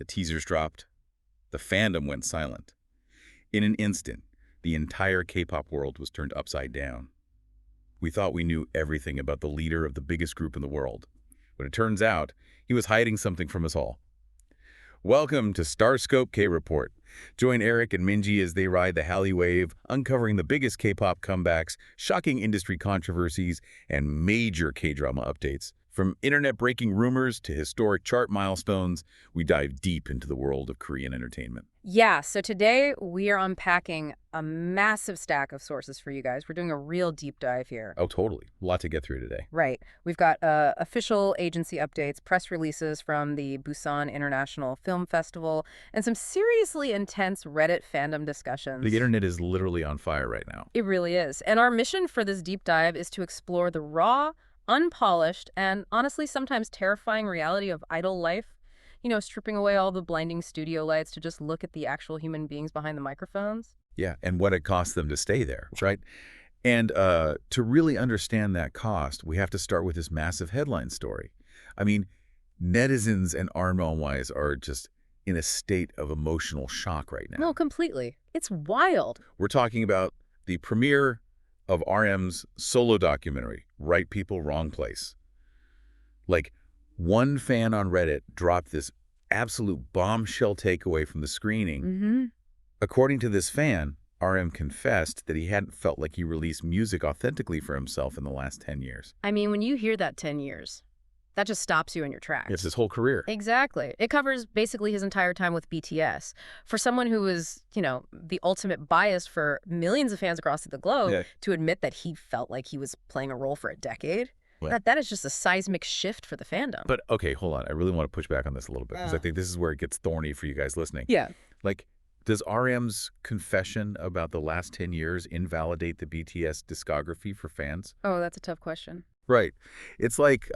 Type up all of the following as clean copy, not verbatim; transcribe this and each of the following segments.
The teasers dropped. The fandom went silent. In an instant, the entire K-pop world was turned upside down. We thought we knew everything about the leader of the biggest group in the world, but it turns out he was hiding something from us all. Welcome to StarScope K-Report. Join Eric and Minji as they ride the Hallyu wave, uncovering the biggest K-pop comebacks, shocking industry controversies, and major K-drama updates. From internet-breaking rumors to historic chart milestones, we dive deep into the world of Korean entertainment. Yeah, so today we are unpacking a massive stack of sources for you guys. We're doing a real deep dive here. Oh, totally. A lot to get through today. Right. We've got official agency updates, press releases from the Busan International Film Festival, and some seriously intense Reddit fandom discussions. The internet is literally on fire right now. It really is. And our mission for this deep dive is to explore the raw, unpolished, and honestly sometimes terrifying reality of idol life. You know, stripping away all the blinding studio lights to just look at the actual human beings behind the microphones. Yeah, and what it costs them to stay there, right? And to really understand that cost, we have to start with this massive headline story. I mean, netizens and Arnwise are just in a state of emotional shock right now. No, completely. It's wild. We're talking about the premiere of RM's solo documentary, Right People, Wrong Place. Like, one fan on Reddit dropped this absolute bombshell takeaway from the screening. According to this fan, RM confessed that he hadn't felt like he released music authentically for himself in the last 10 years. I mean, when you hear that 10 years, that just stops you in your tracks. It's his whole career. Exactly. It covers basically his entire time with BTS. For someone who is, you know, the ultimate bias for millions of fans across the globe, to admit that he felt like he was playing a role for a decade, that is just a seismic shift for the fandom. But, okay, hold on. I really want to push back on this a little bit, because I think this is where it gets thorny for you guys listening. Yeah. Like, does RM's confession about the last 10 years invalidate the BTS discography for fans? Oh, that's a tough question. Right. It's like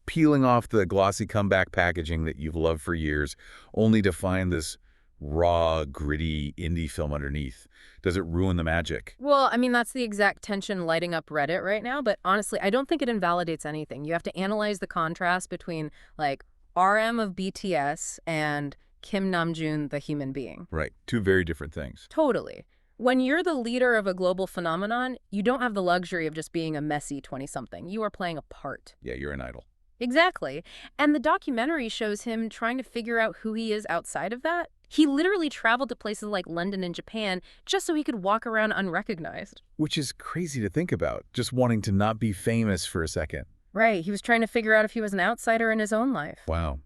peeling off the glossy comeback packaging that you've loved for years, only to find this raw, gritty indie film underneath. Does it ruin the magic? Well, I mean, that's the exact tension lighting up Reddit right now, but honestly, I don't think it invalidates anything. You have to analyze the contrast between, like, RM of BTS and Kim Namjoon, the human being. Right. Two very different things. Totally. When you're the leader of a global phenomenon, you don't have the luxury of just being a messy 20-something. You are playing a part. Yeah, you're an idol. Exactly. And the documentary shows him trying to figure out who he is outside of that. He literally traveled to places like London and Japan just so he could walk around unrecognized. Which is crazy to think about, just wanting to not be famous for a second. Right. He was trying to figure out if he was an outsider in his own life. Wow.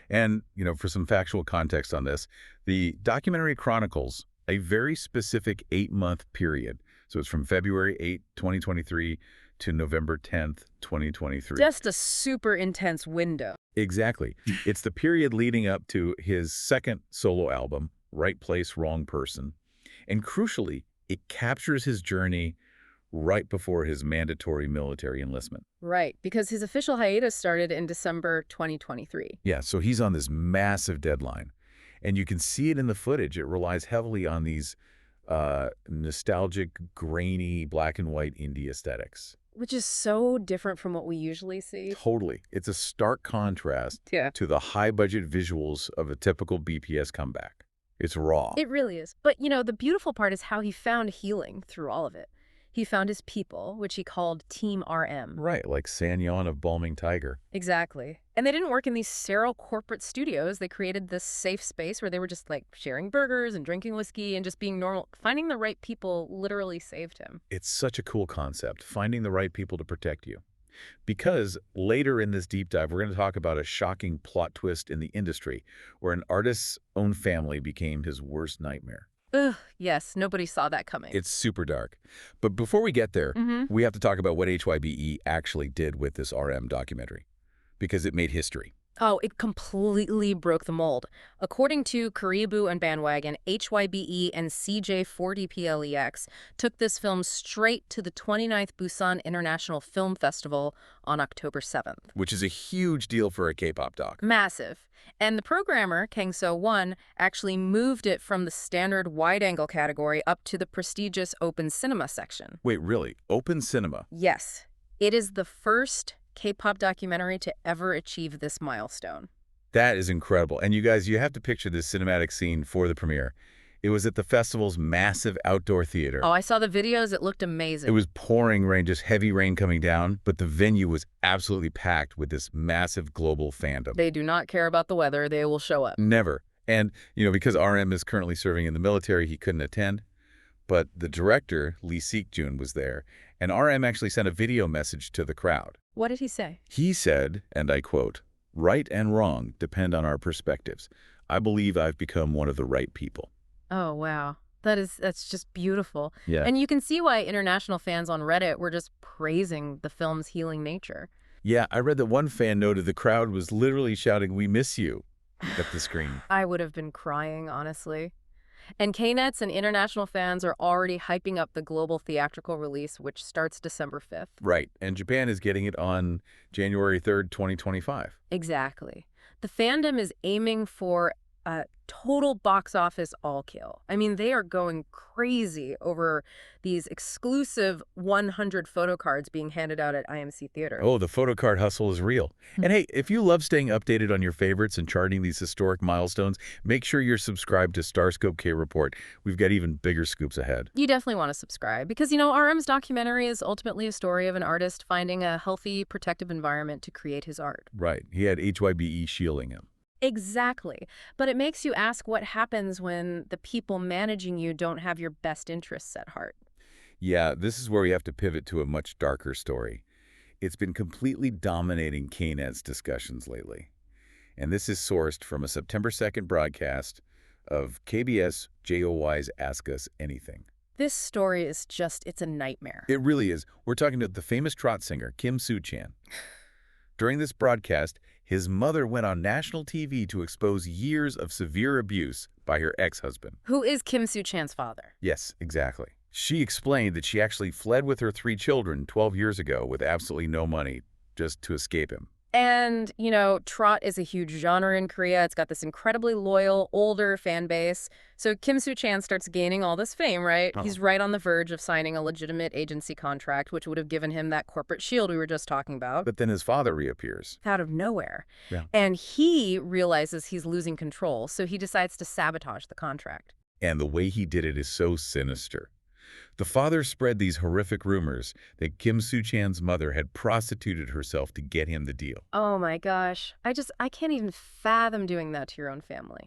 And, you know, for some factual context on this, the documentary chronicles a very specific 8-month period. So it's from February 8, 2023 to November 10th, 2023. Just a super intense window. Exactly. It's the period leading up to his second solo album, Right Place, Wrong Person. And crucially, it captures his journey right before his mandatory military enlistment. Right, because his official hiatus started in December 2023. Yeah, so he's on this massive deadline. And you can see it in the footage. It relies heavily on these nostalgic, grainy, black and white indie aesthetics. Which is so different from what we usually see. Totally. It's a stark contrast to the high-budget visuals of a typical BTS comeback. It's raw. It really is. But, you know, the beautiful part is how he found healing through all of it. He found his people, which he called Team RM. Right, like Sanyeon of Balming Tiger. Exactly. And they didn't work in these sterile corporate studios. They created this safe space where they were just like sharing burgers and drinking whiskey and just being normal. Finding the right people literally saved him. It's such a cool concept, finding the right people to protect you. Because later in this deep dive, we're going to talk about a shocking plot twist in the industry where an artist's own family became his worst nightmare. Ugh, yes, nobody saw that coming. It's super dark. But before we get there, we have to talk about what HYBE actually did with this RM documentary, because it made history. Oh, it completely broke the mold. According to Karibu and Bandwagon, HYBE and CJ40PLEX took this film straight to the 29th Busan International Film Festival on October 7th. Which is a huge deal for a K-pop doc. Massive. And the programmer, Kang So-won, actually moved it from the standard wide-angle category up to the prestigious open cinema section. Wait, really? Open cinema? Yes. It is the first K-pop documentary to ever achieve this milestone. That is incredible. And you guys, you have to picture this cinematic scene for the premiere. It was at the festival's massive outdoor theater. Oh, I saw the videos. It looked It amazing. was pouring rain, just heavy rain coming down, but the venue was absolutely packed with this massive global fandom. They do not care about the weather. They will show up. Never. And, because RM is currently serving in the military, he couldn't attend. But the director, Lee Seok-jun, was there, and RM actually sent a video message to the crowd. What did he say? He said, and I quote, "Right and wrong depend on our perspectives. I believe I've become one of the right people." Oh, wow. That's just beautiful. Yeah. And you can see why international fans on Reddit were just praising the film's healing nature. Yeah, I read that one fan noted the crowd was literally shouting, "We miss you," at the screen. I would have been crying, honestly. And KNETs and international fans are already hyping up the global theatrical release, which starts December 5th. Right, and Japan is getting it on January 3rd, 2025. Exactly. The fandom is aiming for a total box office all-kill. I mean, they are going crazy over these exclusive 100 photo cards being handed out at IMC Theater. Oh, the photo card hustle is real. And hey, if you love staying updated on your favorites and charting these historic milestones, make sure you're subscribed to StarScope K-Report. We've got even bigger scoops ahead. You definitely want to subscribe because, RM's documentary is ultimately a story of an artist finding a healthy, protective environment to create his art. Right. He had HYBE shielding him. Exactly. But it makes you ask what happens when the people managing you don't have your best interests at heart. Yeah, this is where we have to pivot to a much darker story. It's been completely dominating KNET's discussions lately. And this is sourced from a September 2nd broadcast of KBS JOY's Ask Us Anything. This story is it's a nightmare. It really is. We're talking to the famous trot singer, Kim Soo-chan. During this broadcast, his mother went on national TV to expose years of severe abuse by her ex-husband. Who is Kim Soo-chan's father? Yes, exactly. She explained that she actually fled with her 3 children 12 years ago with absolutely no money just to escape him. And, trot is a huge genre in Korea. It's got this incredibly loyal, older fan base. So Kim Soo-chan starts gaining all this fame, right? Oh. He's right on the verge of signing a legitimate agency contract, which would have given him that corporate shield we were just talking about. But then his father reappears. Out of nowhere. Yeah. And he realizes he's losing control, so he decides to sabotage the contract. And the way he did it is so sinister. The father spread these horrific rumors that Kim Soo-chan's mother had prostituted herself to get him the deal. Oh my gosh. I can't even fathom doing that to your own family.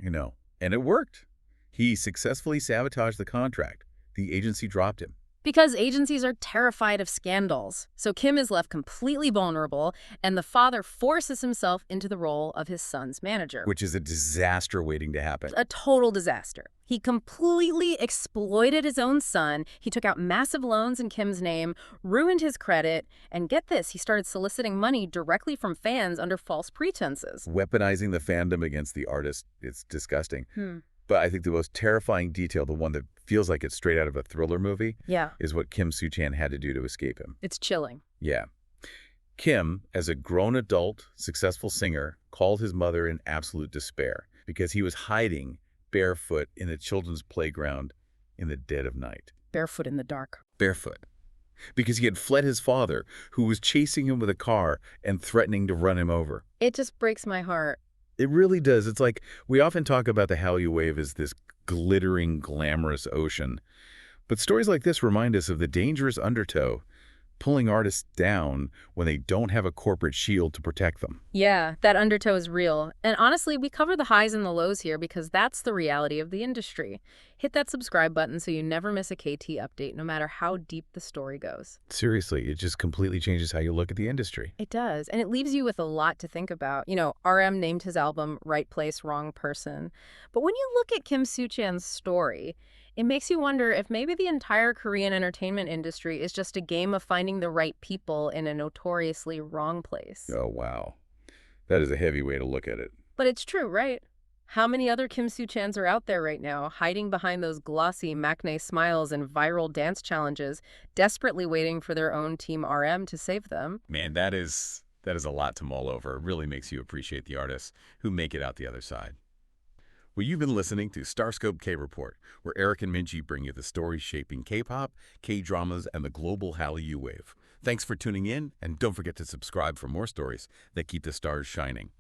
And it worked. He successfully sabotaged the contract. The agency dropped him. Because agencies are terrified of scandals. So Kim is left completely vulnerable, and the father forces himself into the role of his son's manager. Which is a disaster waiting to happen. A total disaster. He completely exploited his own son. He took out massive loans in Kim's name, ruined his credit, and get this, he started soliciting money directly from fans under false pretenses. Weaponizing the fandom against the artist, it's disgusting. But I think the most terrifying detail, the one that feels like it's straight out of a thriller movie, is what Kim Soo-chan had to do to escape him. It's chilling. Yeah. Kim, as a grown adult, successful singer, called his mother in absolute despair because he was hiding barefoot in a children's playground in the dead of night. Barefoot in the dark. Barefoot. Because he had fled his father, who was chasing him with a car and threatening to run him over. It just breaks my heart. It really does. It's like we often talk about the Hallyu Wave as this glittering, glamorous ocean. But stories like this remind us of the dangerous undertow, pulling artists down when they don't have a corporate shield to protect them. Yeah, that undertow is real. And honestly, we cover the highs and the lows here because that's the reality of the industry. Hit that subscribe button so you never miss a KT update, no matter how deep the story goes. Seriously, it just completely changes how you look at the industry. It does. And it leaves you with a lot to think about. RM named his album Right Place, Wrong Person. But when you look at Kim Soo-chan's story, it makes you wonder if maybe the entire Korean entertainment industry is just a game of finding the right people in a notoriously wrong place. Oh, wow. That is a heavy way to look at it. But it's true, right? How many other Kim Soo-chans are out there right now, hiding behind those glossy maknae smiles and viral dance challenges, desperately waiting for their own Team RM to save them? Man, that is a lot to mull over. It really makes you appreciate the artists who make it out the other side. Well, you've been listening to StarScope K-Report, where Eric and Minji bring you the stories shaping K-pop, K-dramas, and the global Hallyu Wave. Thanks for tuning in, and don't forget to subscribe for more stories that keep the stars shining.